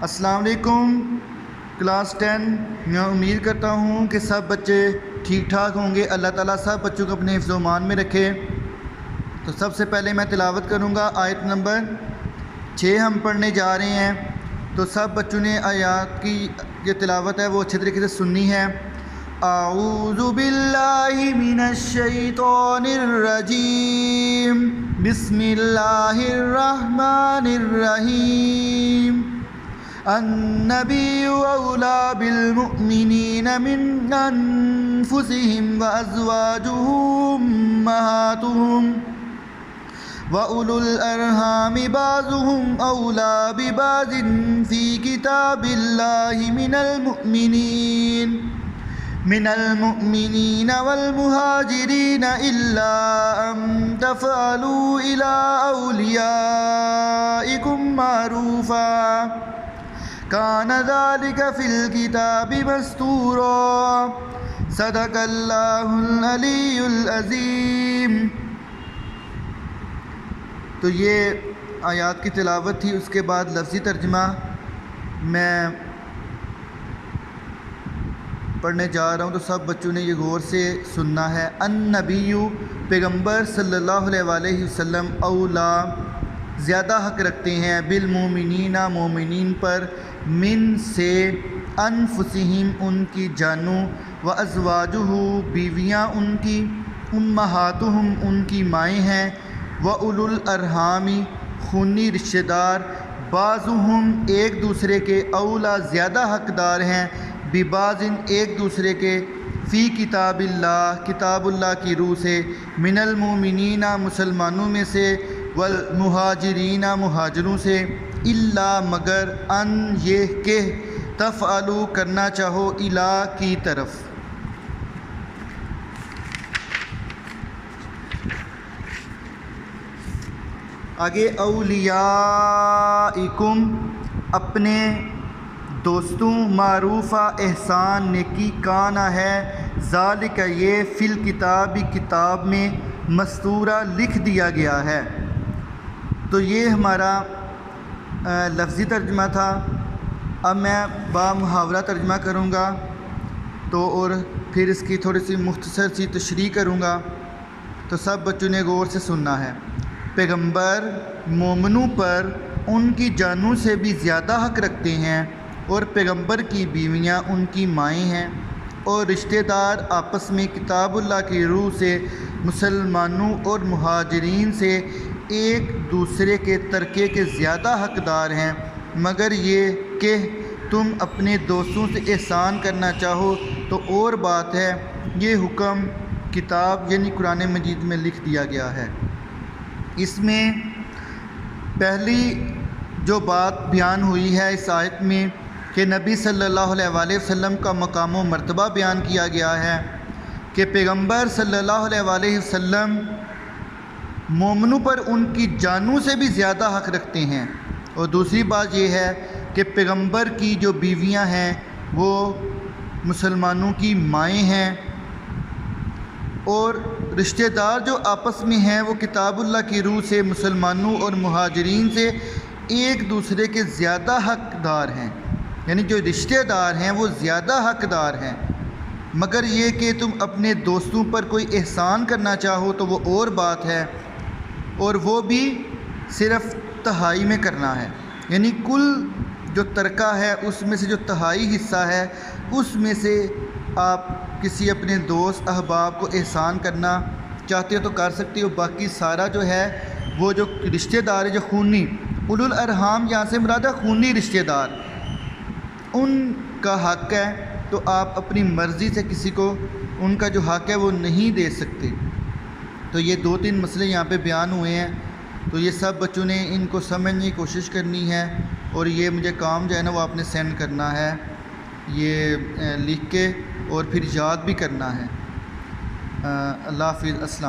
السلام علیکم کلاس 10۔ میں امید کرتا ہوں کہ سب بچے ٹھیک ٹھاک ہوں گے۔ اللہ تعالیٰ سب بچوں کو اپنے حفظ و امان میں رکھے۔ تو سب سے پہلے میں تلاوت کروں گا آیت نمبر 6 ہم پڑھنے جا رہے ہیں۔ تو سب بچوں نے آیات کی جو تلاوت ہے وہ اچھے طریقے سے سننی ہے۔ اعوذ باللہ من الشیطان الرجیم، بسم اللہ الرحمن الرحیم۔ النبی اولی بالمؤمنین من انفسهم وازواجہ امہاتہم وَأُولُو الْأَرْحَامِ بَعْضُهُمْ أَوْلَىٰ بِبَعْضٍ فِي كِتَابِ اللَّهِ مِنَ الْمُؤْمِنِينَ وَالْمُهَاجِرِينَ إِلَّا أَن تَفْعَلُوا إِلَىٰ أَوْلِيَائِكُمْ مَعْرُوفًا كَانَ ذَلِكَ فِي الْكِتَابِ مَسْطُورًا۔ صدق اللہ العلی العظیم۔ تو یہ آیات کی تلاوت تھی، اس کے بعد لفظی ترجمہ میں پڑھنے جا رہا ہوں۔ تو سب بچوں نے یہ غور سے سننا ہے۔ النبی پیغمبر صلی اللہ علیہ وسلم اولا زیادہ حق رکھتے ہیں، بالمومنین مومنین پر، من سے، انفسہم ان کی جانوں، وازواجہ بیویاں ان کی، امہاتہم ان کی مائیں ہیں، وَأُولُو الْأَرْحَامِ خونی رشتہ دار، بعضہم ایک دوسرے کے، اولا زیادہ حقدار ہیں، ببعض ایک دوسرے کے، فی کتاب اللہ کتاب اللہ کی روح سے، من المؤمنین مسلمانوں میں سے، والمہاجرین مہاجروں سے، الا مگر، ان یہ کہ، تفعلوا کرنا چاہو، الا کی طرف۔ آگے اولیائکم اپنے دوستوں، معروفہ احسان نیکی، کانا ہے، ذالک یہ، فی الکتاب کتاب میں، مستورہ لکھ دیا گیا ہے۔ تو یہ ہمارا لفظی ترجمہ تھا۔ اب میں با محاورہ ترجمہ کروں گا تو اور پھر اس کی تھوڑی سی مختصر سی تشریح کروں گا۔ تو سب بچوں نے غور سے سننا ہے۔ پیغمبر مومنوں پر ان کی جانوں سے بھی زیادہ حق رکھتے ہیں، اور پیغمبر کی بیویاں ان کی مائیں ہیں، اور رشتہ دار آپس میں کتاب اللہ کی روح سے مسلمانوں اور مہاجرین سے ایک دوسرے کے ترکے کے زیادہ حقدار ہیں، مگر یہ کہ تم اپنے دوستوں سے احسان کرنا چاہو تو اور بات ہے۔ یہ حکم کتاب یعنی قرآن مجید میں لکھ دیا گیا ہے۔ اس میں پہلی جو بات بیان ہوئی ہے اس آیت میں کہ نبی صلی اللہ علیہ وسلم کا مقام و مرتبہ بیان کیا گیا ہے کہ پیغمبر صلی اللہ علیہ وسلم مومنوں پر ان کی جانوں سے بھی زیادہ حق رکھتے ہیں، اور دوسری بات یہ ہے کہ پیغمبر کی جو بیویاں ہیں وہ مسلمانوں کی مائیں ہیں، اور رشتہ دار جو آپس میں ہیں وہ کتاب اللہ کی روح سے مسلمانوں اور مہاجرین سے ایک دوسرے کے زیادہ حقدار ہیں، یعنی جو رشتہ دار ہیں وہ زیادہ حقدار ہیں، مگر یہ کہ تم اپنے دوستوں پر کوئی احسان کرنا چاہو تو وہ اور بات ہے، اور وہ بھی صرف تہائی میں کرنا ہے، یعنی کل جو ترکہ ہے اس میں سے جو تہائی حصہ ہے اس میں سے آپ کسی اپنے دوست احباب کو احسان کرنا چاہتے ہو تو کر سکتے ہو، باقی سارا جو ہے وہ جو رشتہ دار ہے جو خونی، اولو الارحام یہاں سے مراد ہے خونی رشتہ دار، ان کا حق ہے، تو آپ اپنی مرضی سے کسی کو ان کا جو حق ہے وہ نہیں دے سکتے۔ تو یہ 2-3 مسئلے یہاں پہ بیان ہوئے ہیں، تو یہ سب بچوں نے ان کو سمجھنے کی کوشش کرنی ہے، اور یہ مجھے کام جو ہے نا وہ آپ نے سینڈ کرنا ہے، یہ لکھ کے، اور پھر یاد بھی کرنا ہے۔ اللہ حافظ۔ السلام۔